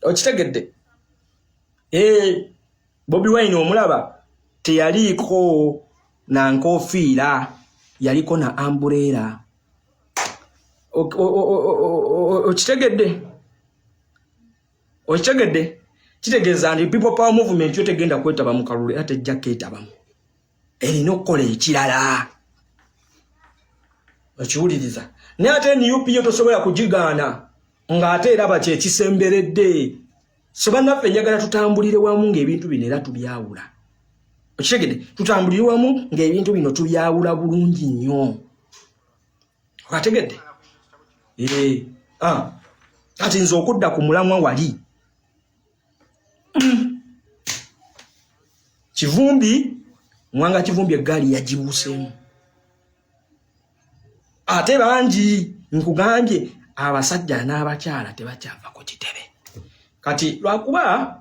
Okitegedde? Bobi Wine omulaba teyaliko na nkofiira, yaliko na umbrella. Okitegedde? Okitegedde? Kitegeeza nti People Power Movement yo tegenda kwetaba mu kalulu ate jjako etabamu. Erina okukola ekirala. Okiwuliriza? Ne ate NUP yo tosobola kugigaana ng'ate eraba kye kisemberedde. So bannaffe njagala tutambulire wamu ng'ebintu bino era tubyawula. Okitegedde? Tutambulire wamu ng'ebintu bino tubyawula bulungi nnyo. Okategedde? Kati nze okudda ku mulamwa wali. Kivumbi, Mwanga Kivumbi eggaali yagibuuseemu. Ate bangi nkugambye abasajja n'abakyala tebakyava ku kitebe. Kati lwakuba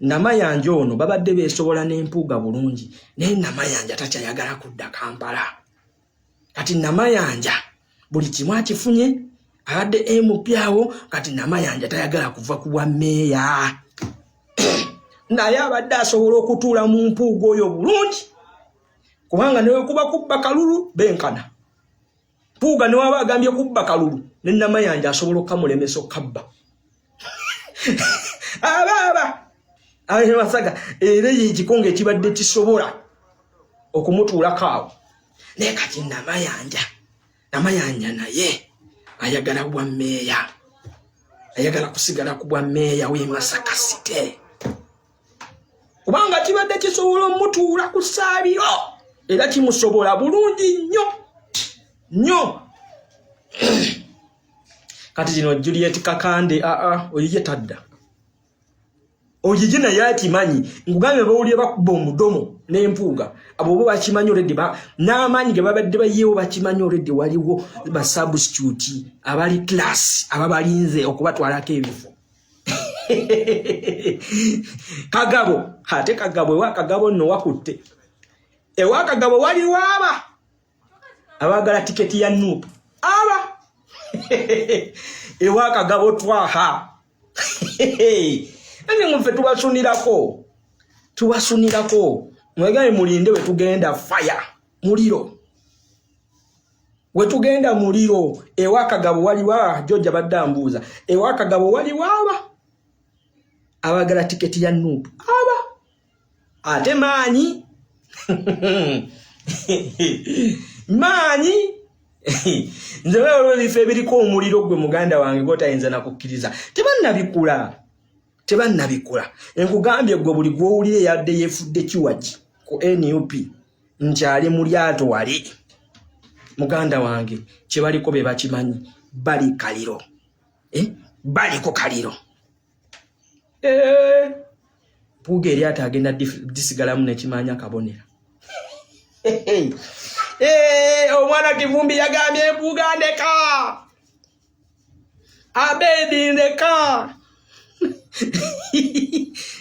Namayanja ono babadde beesobola n'empuuga bulungi, naye Namayanja takyayagala kudda Kampala. Kati Namayanja buli kimu akifunye, abadde MP-awo, kati Namayanja tayagala kuva ku bwa mmeeya. Naye abadde asobola okutuula mu mpuuga oyo bulungi, kubanga newe kuba kubba kalulu benkana. Mpuuga ne waba agambye kubba kalulu, ne Namayanja asobola okukamulemesa okukabba. Ayo masaga era ekikonge kibadde kisobola okumutuulako awo. Naye kati Namayanja naye ayagala bwa mmeeya, ayagala kusigala ku bwa mmeeya w'e Masaka City, kubanga kibadde kisobola omutuula ku ssaabiro era kimusobola bulungi nnyo. Kati kino Juliet Kakande oyiye tadda. Oyiye naye akimanyi, nkugambye bawulire bakuba omudomo n'empuuga, abo bo bakimanyi already n'amaanyi ge babadde bayeewo bakimanyi already waliwo ba substitute abali class ababalinze okubatwalako ebifo. Kagabo, ate Kagabo ewa Kagabo nno wakutte. Ewa Kagabo waliwo abagala tiketi ya NUP. Ewa Kagabo twaha. Ane mfe tubasunirako. Mwegane mulinde we tugenda fire. Muliro. We tugenda muliro. Ewa Kagabo waliwa George badambuza. Ewa Kagabo waliwa abagala tiketi ya NUP. Ate manyi. Manyi. Nze wewe bife biriko omuliro gwe muganda wange gotayinza nakukkiriza. Tebannabikola. Enkugambye gwe buli gwowulire yadde yefudde kiwaji ku NUP nkyali mu lyato wali. Muganda wange kye baliko be bakimanyi bali kaliro. Baliko kaliro. Puuga eryata agenda disigalamu nekimanya kabonera. Omwana Kivumbi yagambye empuuga ndeka. Abedi ndeka.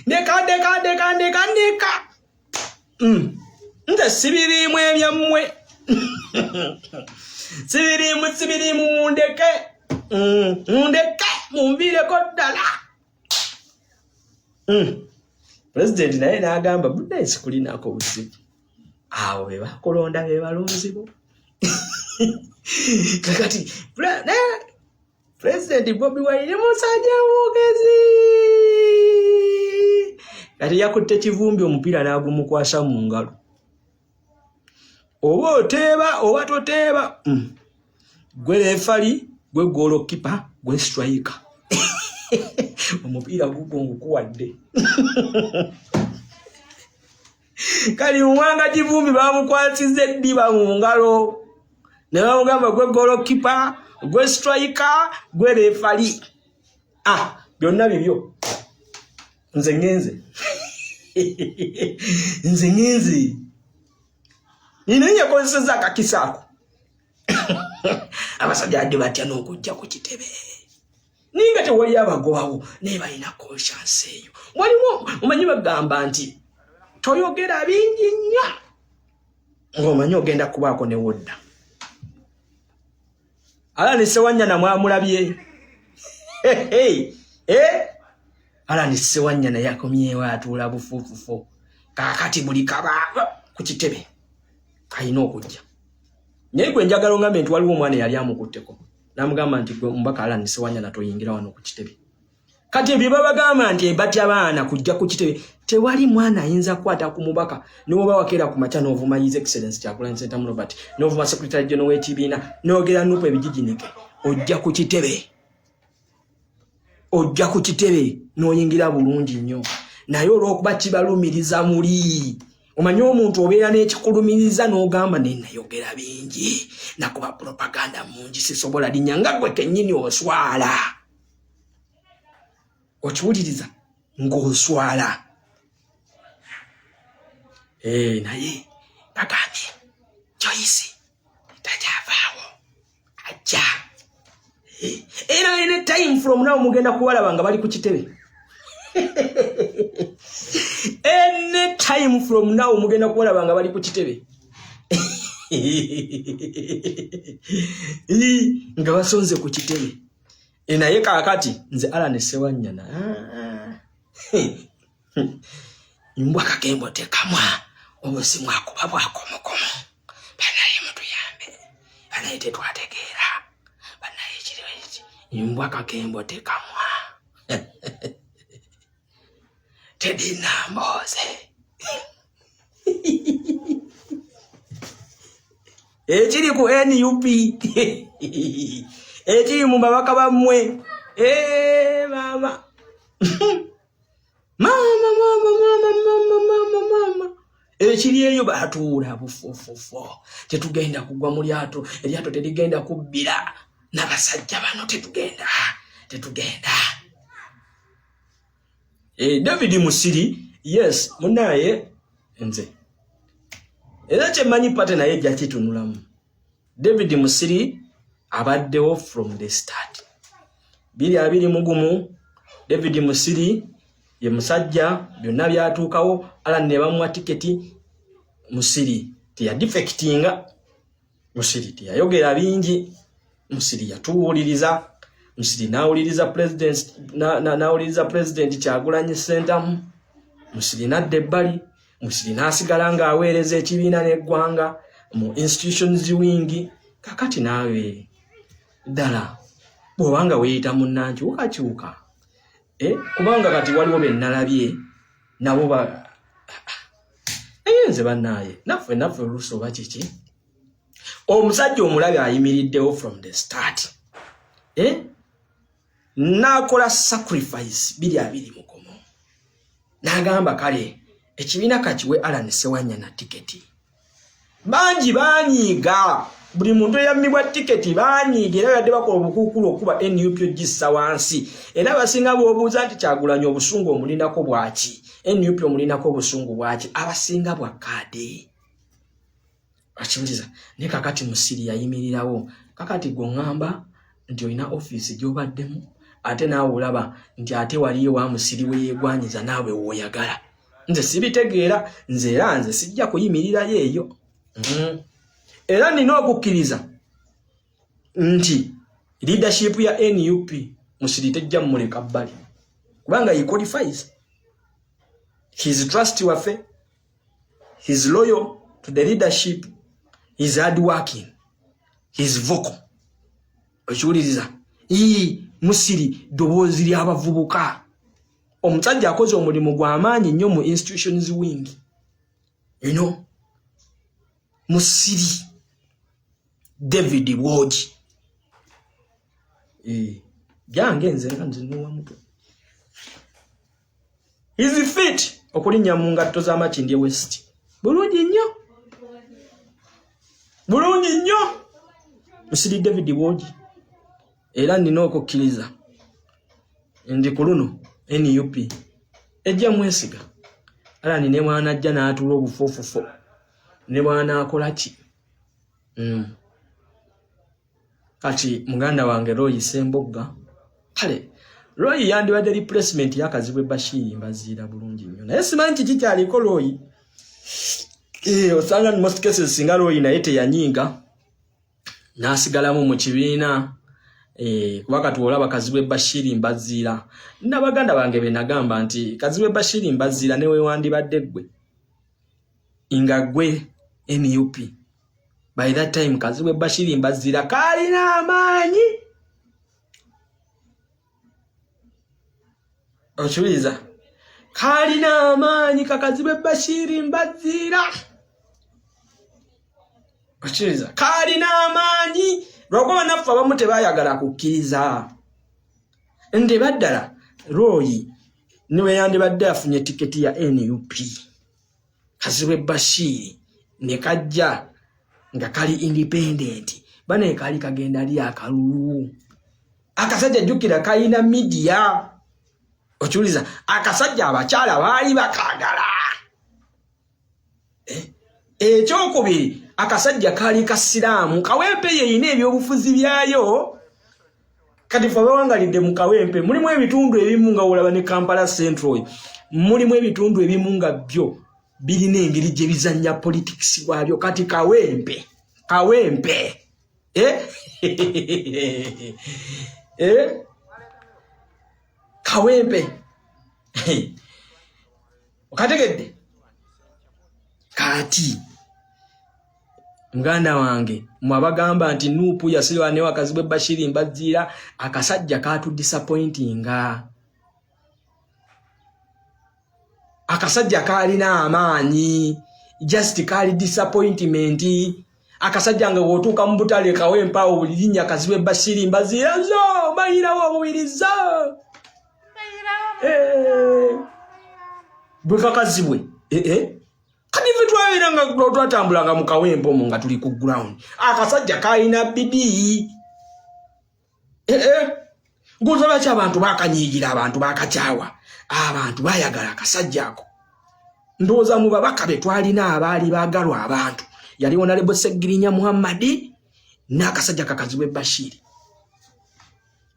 Ndeka. Nze sibirimu ebyammwe. Sibirimu mundeke. Mundeke munviireko ddala. President naye n'agamba budde nsikulinako buzibu. Awo be bakulonda be balonzibo. Kakati President Bobi Wine musajja mwogezi. Kati yakutte Kivumbi omupiira n'agumukwasa mu ngalo. Oba oteeba oba toteeba. Gwe refali, gwe goalkeeper, gwe striker. Omupiira gukuwadde. Kali Mwanga Kivumbi bamukwasize eddiba mu ngalo. Ne bamugamba gwe goalkeeper, gwe striker, gwe refali. Byonna bibyo. Nze ngenze. Nina nyakozeseza akakisaako. Abasajja adde batya n'okujja ku kitebe. Ninga tewali abagobawo naye balina conscience eyo. Waliwo omanyi bagamba nti toyogera bingi nnyo ng'omanyi ogenda kubaako ne wodda. Ala ne Ssewanyana mwamulabye. Alani Sewanya naye akomyewo atuula bufuufufu. Kaakati buli kababa ku kitebe alina okujja. Naye gwe njagala ngambe nti waliwo omwana yali amukutteko. Namugamba nti gwe mbaka Alani Sewanya natoyingira wano ku kitebe. Kati ebyo babagamba nti batya baana kujja ku kitebe. Tewali mwana ayinza kukwata ku mubaka n'oba wakeera ku macha n'ovuma His Excellency Kyagulanyi Ssentamu Robert n'ovuma Secretary General w'ekibiina n'ogera nupo ebijijinike ojja ku kitebe. Ojja ku kitebe n'oyingira bulungi nnyo. Naye olw'okuba kibalumiriza muli. Omanyi omuntu obeera n'ekikulumiriza n'ogamba nayogera bingi nakuba propaganda mungi sisobola linnya nga gwe kennyini oswala. Okiwuliriza ng'oswala. Naye bagambye Joyce tajavaawo ajja. Era any time from now mugenda kubalaba nga bali ku kitebe. Any time from now mugenda kubalaba nga bali ku kitebe. Nga basonze ku kitebe. Naye kaakati nze Alani Sewanya na imbwa kakembo tekamwa obusimu akuba bwakomokomo. Banaye mutuyambe. Banaye tetwategeera. Banaye kiriwe iki. Imbwa kakembo tekamwa. Tedina mboze. Ekiri ku NUP. Ekiri mu babaka bammwe. Mama. Mama. Ekiri eyo batuula bufufufu. Tetugenda kugwa mu lyato. Eryato terigenda kubbira. N'abasajja bano tetugenda. David Musiri, yes, munaye nze. Era kyemanyi pate naye jja kitunulamu. David Musiri abaddewo from the start. 2020 David Musiri ye musajja byonna byatuukawo Alani ne bamuwa tiketi. Musiri teya defectinga. Musiri teyayogera bingi. Musiri yatuwuliriza. Musiri nawuliriza president Kyagulanyi Ssentamu. Musiri nadda ebbali. Musiri nasigala nga aweereza ekibiina n'eggwanga mu institutions wingi. Kakati naawe ddala bw'obanga weeyita munnankyukakyuka. Kubanga kati waliwo be nnalabye nabo nze bannaaye naffe oluusi oba kiki. Omusajja omulabe ayimiriddewo from the start. Nakola sacrifice 2020 mukomo. Nagamba kale ekibiina kakiwe Alani Sewanya na tiketi. Bangi banyiga. Buli muntu eyamibwa tiketi banyiga era yadde bakola obukuukulu okuba NUP ogissa wansi. Era basinga bw'obuuza nti Kyagulanyi obusungu omulinako bwaki. NUP omulinako obusungu bwaki. Abasinga bwa kaade. Akiwuliza ne kakati Musiri yayimirirawo. Kakati gongamba nti olina office gy'obaddemu. Ate naawe olaba nti ate waliyo wa Musiri we yeegwanyiza naawe w'oyagala. Nze sibitegeera. Nze sijja kuyimirirayo eyo. Era nina okukkiriza nti leadership ya NUP Musiri tejja mmuleka bbali. Kubanga he qualifies. He's trustworthy. He's loyal to the leadership. He's hardworking. He's vocal. Okiwuliriza. Musiri ddoboozi ly'abavubuka. Omusajja akoze omulimu gw'amaanyi nnyo mu institutions wing. Musiri David Woji. Jange nze nuwa mutwe. He's fit okulinnya mu ngatto z'Amakindye West. Bulungi nnyo. Musiri David Woji. Era nina okukkiriza ndi ku luno NUP ejja mwesiga. Alani ne mwana ajja n'atuula obufoofofo. Ne bwana akola ki? Kati muganda wange Roy Sembogga. Kale Roy yandibadde replacement yakazibwe Bashiri mbaziira bulungi nnyo. Naye simanyi kiki kyaliko Roy. Osanga in most cases singa Roy naye teyanyinga. N'asigalamu mu kibiina wakati olaba Kazibwe Bashir Mbazira n'abaganda bange benagamba nti Kazibwe Bashir Mbazira newe wandibadde gwe nga gwe NUP. By that time Kazibwe Bashir Mbazira kalina amaanyi. Ochuliza kalina amaanyi Kazibwe Bashir Mbazira. Ochuliza kalina amaanyi. Lwako nafa abamu tebayagala kukkiriza. Nde baddala Roy niwe yandibadde afunye tiketi ya NUP. Kazibwe Bashir ne kajja nga kali independent. Bane kali kagenda ali akalulu. Akasajja jukira kayina media. Ochuliza akasajja abakyala baali bakagala. Ekyokubiri akasajja kali kasiramu Kawempe yeyina ebyobufuzi byayo kati fa bawangalidde mu Kawempe mulimu ebitundu ebimu nga olaba ne Kampala Central mulimu ebitundu ebimu nga byo birina engeri gye bizannya politics bwabyo kati Kawempe Kawempe okategedde kati mganda wange mwabagamba nti Nuupu yasirwa ne Kazibwe Bashir Mbazira akasajja katu disappointinga. Akasajja kalina amaanyi just kali disappointment. Akasajja nga wotuka mu Butale Kawempe obulinya Kazibwe Bashir Mbazira zo bayira wabwiriza bweka Kazibwe kadi vitwaira nga twatambulanga mu Kawempe omu nga tuli ku ground. Akasajja kalina bibi. Nguzaba kya abantu bakanyigira abantu bakakyawa. Abantu bayagala akasajja ako. Ndoza mu babaka betwalina abaali bagalwa abantu. Yali Honorable Segirinya Muhammadi n'akasajja Kazibwe Bashir.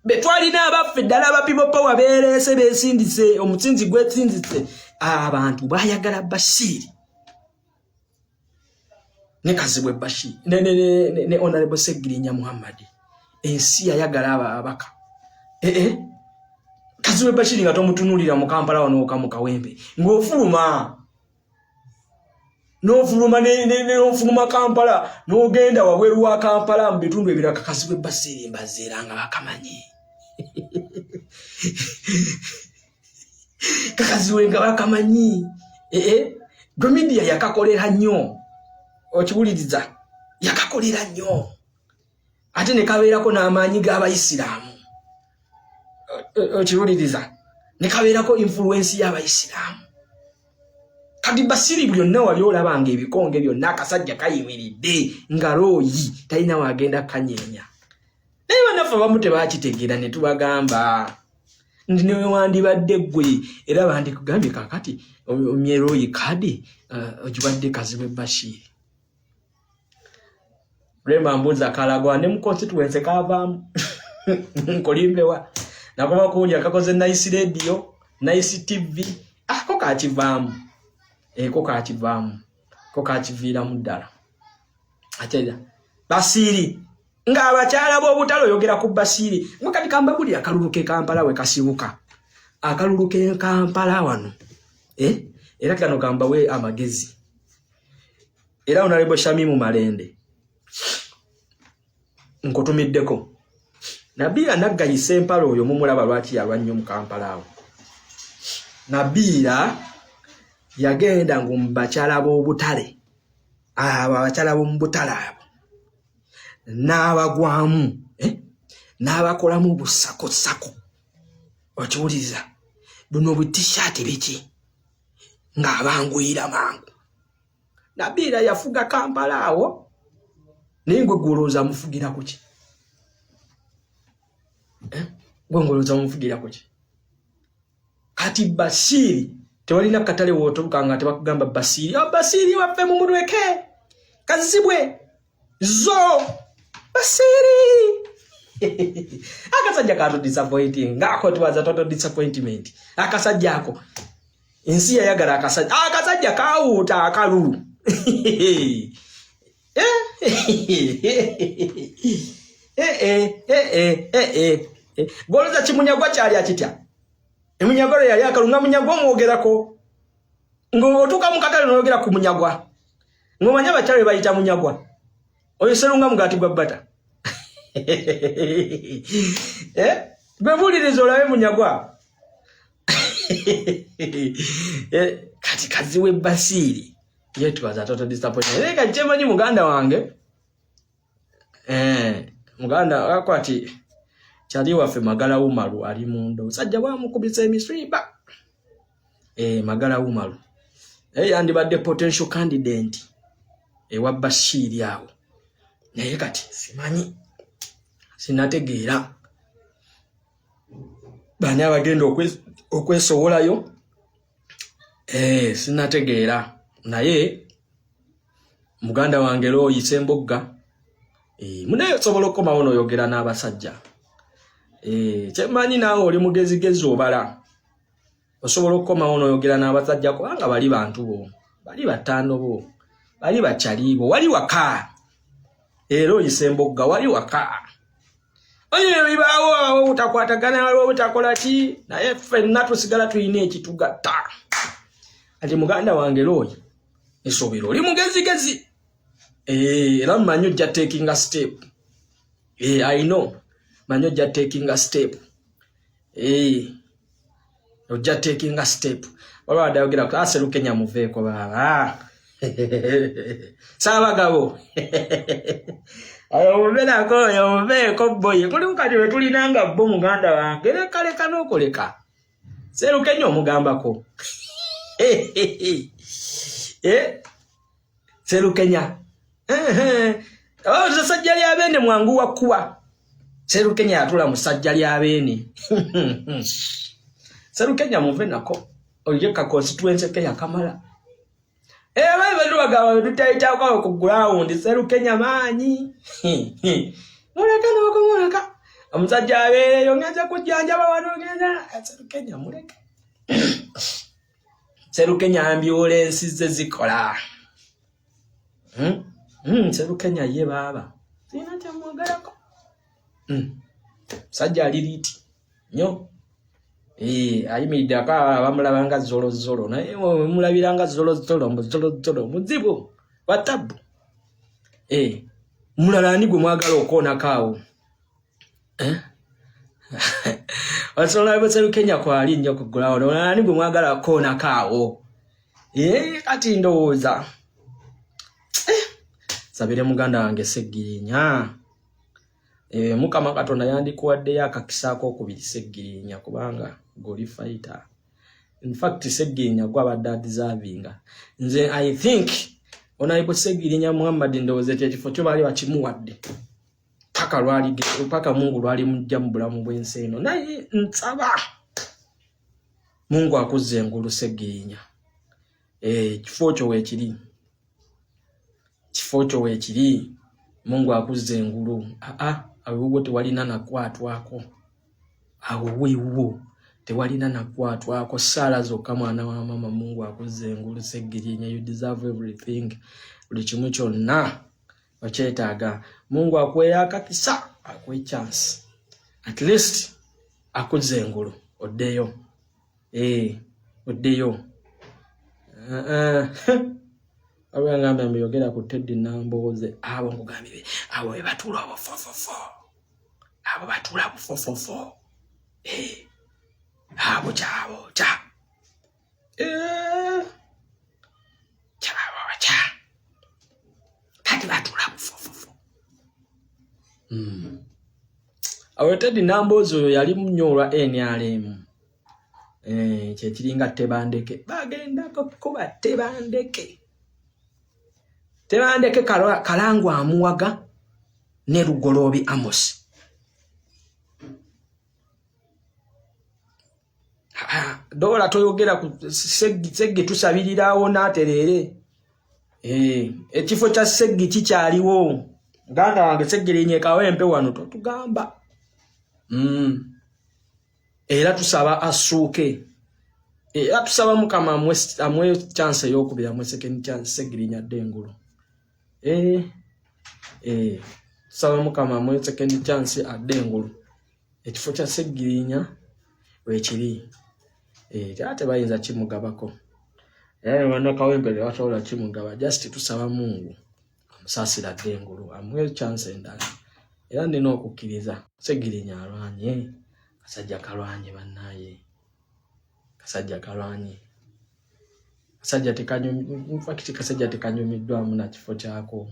Betwalina abaffe ddala aba people power beerese besindise omutsinzi gwetsinzise. Abantu bayagala Bashir. Ne Kazibwe Bashir ne Honorable Segirinya Muhammadi ensi yayagala ababaka. Kazibwe Bashir nga tomutunulira mu Kampala wano mu Kawempe ng'ofuluma n'ofuluma Kampala n'ogenda wabweru wa Kampala mu bitundu ebirala Kazibwe Bashir Mbazira nga bakamanyi. Kazibwe nga bakamanyi. Go media yakakolera nnyo. Okiwuliriza yakakolera nnyo ate ne kabeerako n'amaanyi g'Abayisiraamu. Okiwuliriza ne kabeerako influence y'Abayisiraamu. Kati Bashir byonna wali olabanga ebikonge byonna akasajja kayimiridde nga Royi talina wagenda kanyeenya. Naye bannaffe abamu tebakitegeera ne tubagamba ndi newe wandibadde ggwe era bandikugambye kakati omye Royi kadi ogibadde Kazibwe Bashir. Rema mbuza kalagwa ne mu constituency kavamu nkolimbewa nakuba kuulya kakoze Nice Radio Nice TV ko kakivamu ko kakivira muddala atera Bashir nga abakyala b'obutalo yogera ku Bashir mukati kamba buli akaluluke Kampala we kasibuka akaluluke Kampala wano era kano kamba we amagezi era Honorable Shamimu Malende nkotumiddeko Nabira naggayisa empala oyo mumulaba lwaki yalwannyo mu Kampala awo. Nabira yagenda ngumbakyala b'obutale abakyala b'omu butale abo n'abagwamu n'abakolamu busakosako. Okiwuliriza buno bu-t-shirt biki ng'abanguyira mangu. Nabira yafuga Kampala awo naye gwe gwolowooza amufugira ku ki? Gwe ngolowooza amufugira ku ki? Kati Bashir tewalina katale wootobuka nga tebakugamba Bashir. Bashir waffe mu mulweke Kazibwe zo Bashir. Akasajja kato disappointing ngako tuwaza toto disappointment. Akasajja ako ensi yayagala akasajja kawuta akalulu. Goloza kimunyagwa kyali akitya. Emunyagwa yali akalunga munyagwa mwogerako. Ngotuka mukatale noyogera ku munyagwa. Ngomanya bakyale bayita munyagwa. Oyo serunga mugati gwa bata. Bebulirizo olabe munyagwa. Kati kaziwe Basiri. Yetu was a total disappointment. Leka chema ni muganda wange. Muganda wakwati chali wafe Magala Umaru ali mundo. Sajja bamukubisa emisriba. Magala Umaru. Yandibadde potential candidate wa Bashiri awo. Naye kati simanyi sinategeera bani abagenda okwesowolayo sinategeera naye muganda wange lo yisembogga munaye sobola okkomawo n'oyogera n'abasajja kyemanyi naawe oli mugezigezi obala osobola okkomawo n'oyogera n'abasajja kubanga bali bantu bo bali bataano bo bali bakyali bo wali waka era oyisembogga wali waka oyo bibaawo utakwatagana waliwo utakola ki naye ffenna tusigala tulina ekitugatta ati muganda wange looyi esobera oli mugezigezi era mmanyi ojja taking a step I know manyi ojja taking a step ojja taking a step waliwo adayogera ku Serukenya muveeko baba Sabagabo ayo muveeko boye kuli mukati we tulinanga bo muganda wange lekaleka n'okoleka Serukenya omugambako Serukenya sajja lya bene mwangu wakuwa Serukenya atula musajja lya bene Serukenya muve nako oyeka constituency ke yakamala bali bagaba tutayita kwa ku ground Serukenya manyi muleka n'okumuleka omusajja abere yongeza kujjanjaba wanongeza Serukenya muleka Serukenya ambulance zikola Serukenya ye baba sina tamwagalako sajja aliriti nyo ayimidde aka bamulabanga zolo naye mulabiranga zolo muzibu watabu mulala ni gwe mwagala okona kaawo wasola bo Serukenya kwali nnyo ku ground mulala ni gwe mwagala okona kaawo kati ndowooza sabire muganda wange Seggirinya Mukama Katonda yandikuwaddeyo akakisaako okubiri Seggirinya kubanga goli fighter. In fact Seggirinya gwabadde deservinga. Nze I think onaibo Seggirinya Muhammad ndowooza ekifo kyo bali bakimuwadde paka Mungu lwali mujja mu bulamu bw'ensi eno naye nsaba Mungu akuzze engulu Seggirinya kifo kyo weekiri Mungu akuzze engulu awo tewalina nakwatwako awo weewo tewalina nakwatwako sala zokka mwana wa mama Mungu akuzze engulu Seggirinya you deserve everything buli kimu kyonna okyetaaga Mungu akweya akakisa akwe chance at least akuzze engulu oddeyo oddeyo Abangamba mbiyogera ku Teddy Nambooze abo ngugambye abo batula obufofofo abo batula obufofofo abo chabo cha kati batula obufofofo awo Teddy Nambooze oyo yali munyolwa NRM kyekiringa Tebandeke bagendako kuba Tebandeke Kalangwa Amuwaga ne Lugoloobi Amos. Dola toyogera ku Seggi tusabirirawo n'aterere. Ekifo kya Seggi kikyaliwo. Nganda wange Seggirinya Kawempe wano totugamba. Era tusaba asuuke. Era tusaba Mukama amwe chance y'okubira mu second chance Seggirinya Dengulu. tusaba Mukama mwe second chance adengulu ekifo kya Segirinya wekiri ate bayinza kimugabako wana kawembere wataola kimugaba just tusaba Mungu amusasira dengulu amwe chance endala era ndina okukkiriza Segirinya alwanye kasajja kalwanye bannaye kasajja kalwanye kasajja tekanyumiddwamu na kifo kyako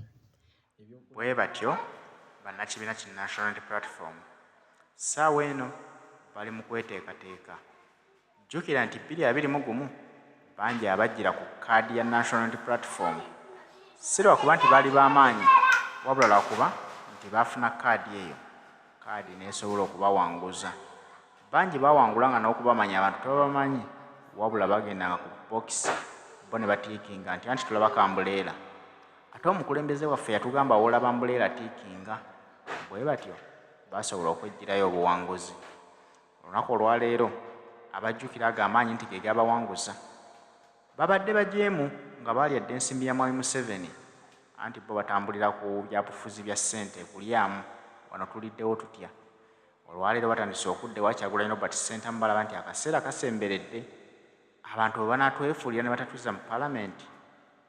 bwe batyo bannakibiina ki National Unity Platform ssaawa eno bali mu kweteekateeka jjukira nti 2021 bangi abajjira ku kaadi ya National Unity Platform si lwakuba nti baali b'amaanyi wabula lwakuba nti baafuna kaadi eyo kaadi neesobola okubawanguza bangi bawangulanga n'okubamanya abantu tebabamanyi wabula bagendanga ku bokisi bo ne batiikinga nti anti tulaba kambuleera ate omukulembeze waffe yatugamba wolaba mbuleera tiikinga bwe batyo basobola okwejjirayo obuwanguzi olunaku olwaleero abajjukira ag'amaanyi nti ge gabawanguza babadde bajeemu nga baalyadde ensimbi ya Mwami Museveni anti bo batambulira ku byabufuzi bya ssente kulyamu wano tuliddewo tutya olwaleero batandise okudde wa Kyagulanyi Robert Ssentamu balaba nti akaseera kasemberedde abantu bwe banaatwefuulira ne batatuuza mu paalamenti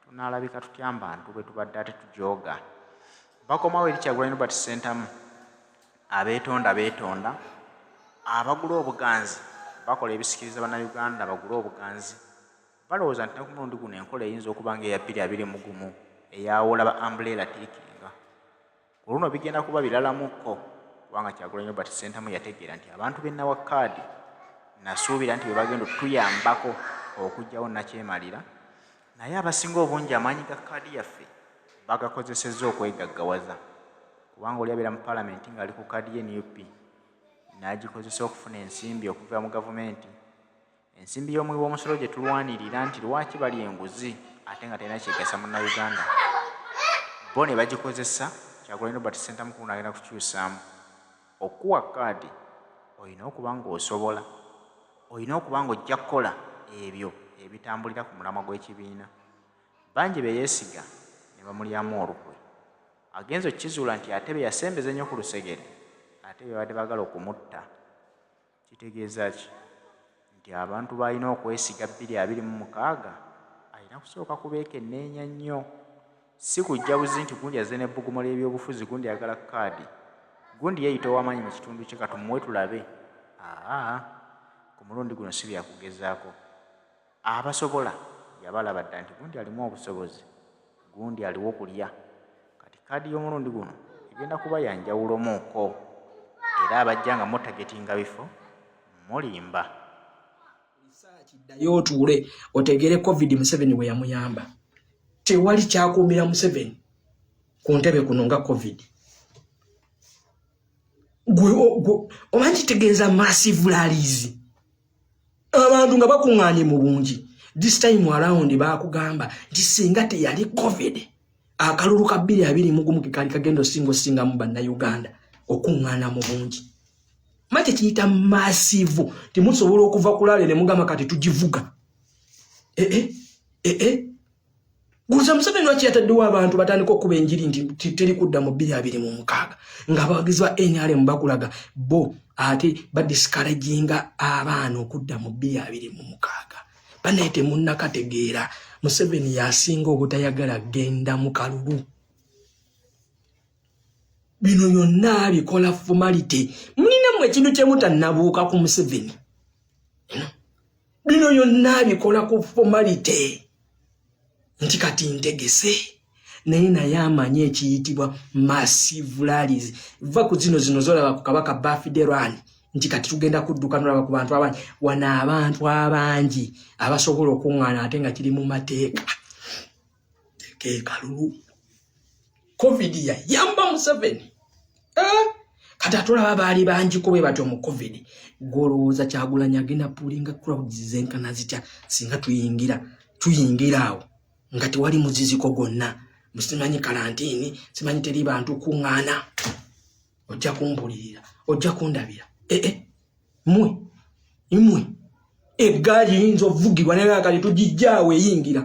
tunaalabika tutya mbantu bwe tubadde ate tujooga bakomawo eri Kyagulanyi Robert Ssentamu beetonda abagula obuganzi bakola ebisikiriza bannayuganda bagula obuganzi balowooza nti ku mulundi guno enkola eyinza okuba nga eya 2021 eyawola ba umbrella tiikinga ku luno bigenda kuba biralamuko kubanga Kyagulanyi Robert Ssentamu yategeera nti abantu bennawa kaadi nasuubira nti bwe bagenda okutuyambako okugyawo nakyemalira naye abasinga obungi amaanyi ga kaadi yaffe bagakozesezza okwegaggawaza kubanga oli abeera mu paalamenti ng'ali ku kaadi y'NUP n'agikozesa okufuna ensimbi okuva mu gavumenti ensimbi y'omuwi w'omusolo gye tulwanirira nti lwaki bali enguzi ate nga talina kyegasa munnayuganda bo ne bagikozesa Kyagulanyi Robert Ssentamu kuno agenda kukyusaamu okuwa kaadi olina okuba ng'osobola olina okuba ng'ojja kukola ebyo ebitambulira ku mulamwa gw'ekibiina bangi beyeesiga ne bamulyamu olukwe agenza okkizuula nti ate be yasembeza nnyo ku lusegere ate be badde baagala okumutta kitegeeza ki nti abantu balina okwesiga 2026 alina kusooka kubeekenneenya nnyo si kujja buzi nti gundi azze n'ebbugumu ly'ebyobufuzi gundi ayagala kaadi gundi yeeyita ow'amaanyi mu kitundu kye katumuwe tulabe ku mulundi guno si byakugezaako abasobola yabalaba dda nti gundi alimu obusobozi gundi aliwo kulya kati kaadi y'omulundi guno egenda kuba yanjawulomuuko era abajja nga mutagetinga bifo mulimba kiddayo otuule otegere COVID Museveni bwe yamuyamba tewali kyakuumira Museveni ku ntebe kuno nga COVID omanyi kitegeeza massive rallies abantu nga bakuŋŋaanye mu bungi this time around baakugamba nti singa teyali COVID akalulu ka 2021 kali kagenda osingamu bannayuganda okuŋŋaana mu bungi mate kiyita massive timusobola okuva kulaale ne mugamba kati tugivuga guza Museveni waki yataddewo abantu batandika okuba enjiri nti teri kudda mu 2026 ng'abawagizi ba NRM bakulaga bo ate badiscouraginga abaana okudda mu 2026 banaye temunnakategeera Museveni yasinga obutayagala genda mu kalulu bino yonna bikola formality mulinamu ekintu kyemutannabuuka ku Museveni bino yonna bikola ku formality nti kati ntegese naye amanyi ekiyitibwa massive rallies va ku zino zolaba ku kabaka birthday run nti kati tugenda kudduka nolaba ku bantu abangi wana abantu abangi abasobola okuŋŋaana ate nga kiri mu mateeka ke kalulu COVID yayamba Museveni kati atulaba baali bangi ko bwe batyo mu COVID golowooza Kyagulanyi agenda pulinga crowds zenkana zitya singa tuyingira awo nga tewali muziziko gonna musimanyi karantini simanyi teri bantu kuŋŋaana ojja kumpulirira ojja kundabira imwe eggaali yinza ovugibwa naye kati tugijjaawo eyingira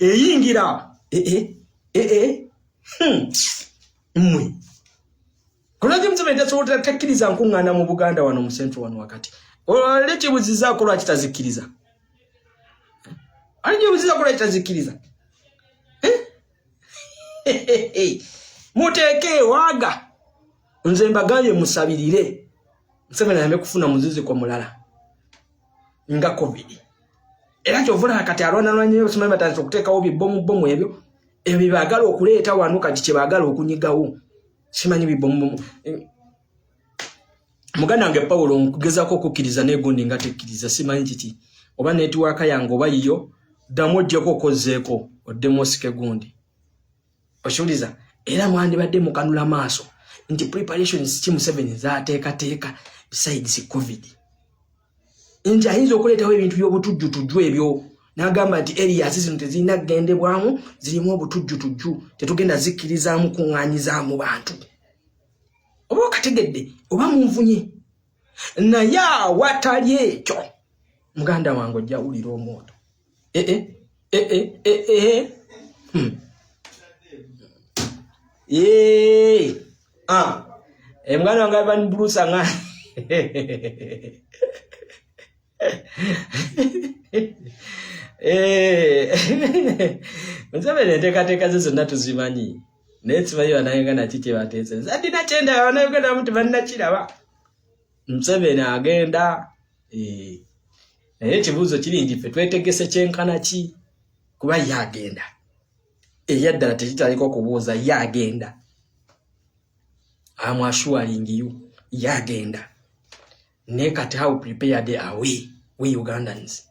eyingira imwe Olwaki Museveni tasobola takkiriza nkuŋŋaana mu Buganda wano mu Central wano wakati. Olwaki buzizaako lwaki tazikkiriza? Alije buzizaako lwaki tazikkiriza? Muteeke waaga. Nze mbagambye musabirire. Museveni ayambe kufuna muziziko mulala. Nga COVID. Era kyovula kati alwanalwanye obusimanyi batandise okuteekawo bibbomu ebyo. Ebyo baagala okuleeta wano kati kye baagala okunyigawo. Simanyi bibbomu. Muganda wange Paulo nkugezaako okukkiriza n'egundi nga tekkiriza simanyi kiki. Oba netiwaaka yange oba yiyo ddamu ojjeko okozeeko oddemu osike gundi. Oshuliza era mwandibadde mukanula maaso nti preparations ki Museveni zaateekateeka besides COVID. Nti ayinza okuleetawo ebintu by'obutujjutujju ebyo n'agamba nti areas zino tezirina kugendebwamu zirimu obutujjutujju tetugenda zikkirizaamu kuŋŋaanyizaamu bantu. Oba okategedde oba munvunye naye awatali ekyo muganda wange ojja wulira omwoto. Muganda wange Ivan Bruce nga Museveni enteekateeka ze zonna tuzimanyi. Naye simanyi bannayuganda kiki bateese. Zadina kyenda bannayuganda bamuti bannakiraba. Museveni agenda. Naye ekibuuzo kiri nti ffe twetegese kyenkana ki? Kuba ye agenda. Eyaddala tekitaliko kubuuza ye agenda. I'm assuring you, ye agenda. Ne kati how prepared are we Ugandans?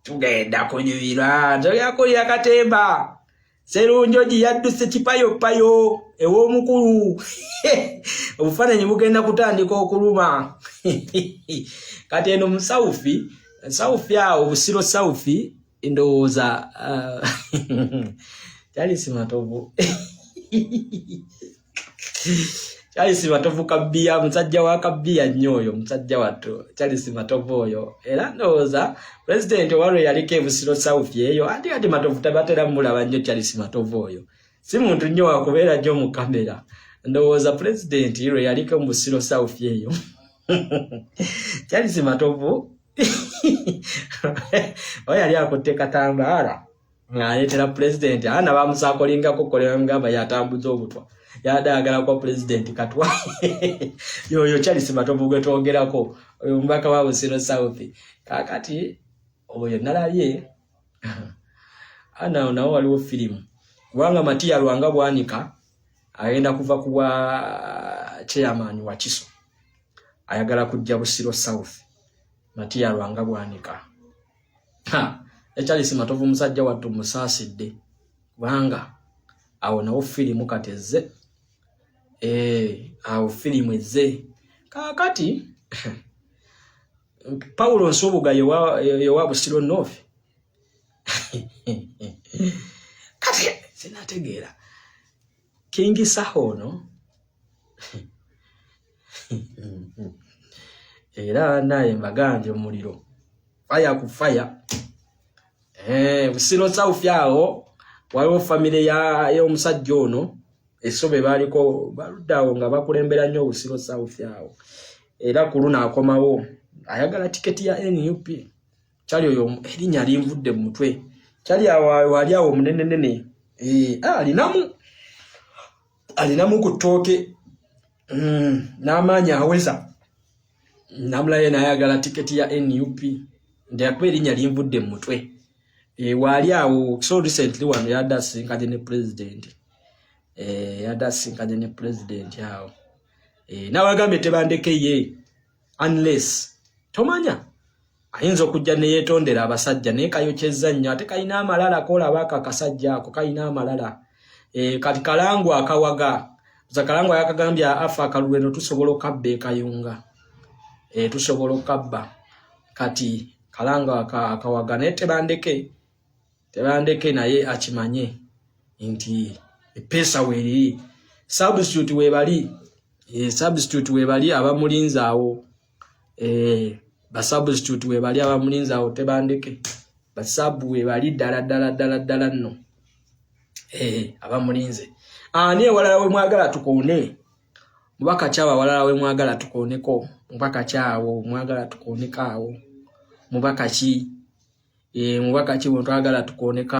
Tugenda kunyuira njoyakulira katemba Serunjoji yadduse kipayo ew'omukulu obufaananyi bugenda kutandika okuluma. Kati eno mu South awo Busiro South ndowooza Charles Matovu Charles Matovu kabbiya musajja wa kabbiya nnyo musajja wattu Charles Matovu oyo era ndowooza president walo yaliko e Busiro South eyo ati Matovu tabatera mulaba nnyo Charles Matovu oyo si muntu nnyo wakubeera nnyo mu kamera ndowooza president yalo yaliko mu Busiro South eyo Charles Matovu oyo yali akutte katambaala ng'aleetera president ana bamusakolingako kolera mugamba yatambuza obutwa yadaagala kwa president katwa yoyo Charles Matovu gwe twogerako oyo mubaka wa Busiro South kakati oyo nalabye ana nawo waliwo filimu kubanga Matiya Lwanga bwanika agenda kuva ku bwa chairman wa Kiso ayagala kujja Busiro South Matiya Lwanga bwanika Charles Matovu musajja wattu musaasidde kubanga awo nawo filimu kateze awo filimu eze kakati Paulo Nsubuga yewa Busiro North kati sinategeera King Sahono era naye mbagambye omuliro fire ku fire Busiro South awo waliwo family ya omusajja ono esobe baliko baluddawo nga bakulembera nnyo Busiro South awo era kuluna akomawo ayagala tiketi ya NUP kyali oyo erinnya linvudde mu mutwe kyali wali awo munenenene alinamu ku ttooke n'amaanyi aweza namulaye n'ayagala tiketi ya NUP ndiyakuba erinnya linvudde mu mutwe wali awo so recently wano yadasinkanye ne president awo n'abagambye tebandeke ye unless tomanya ayinza okujja ne yeetondera abasajja naye kayokyezza nnyo ate kalina amalala koolaba akakasajja ako kalina amalala kati Kalangwa akawaga Kalangwa yakagambye afa akalulweno tusobola okabba ekayunga tusobola okabba kati Kalangwa akawaga naye tebandeke naye akimanye nti epesa weeri substitute webali abamulinza awo basubstitute webali abamulinza awo tebandeke basabu webali ddala nno abamulinze Ani ewalala we mwagala tukoone? Mubaka kyawa walala we mwagala tukooneko? Mubaka kyawo mwagala tukooneka awo? Mubaka ki? Mubaka ki we twagala tukooneka?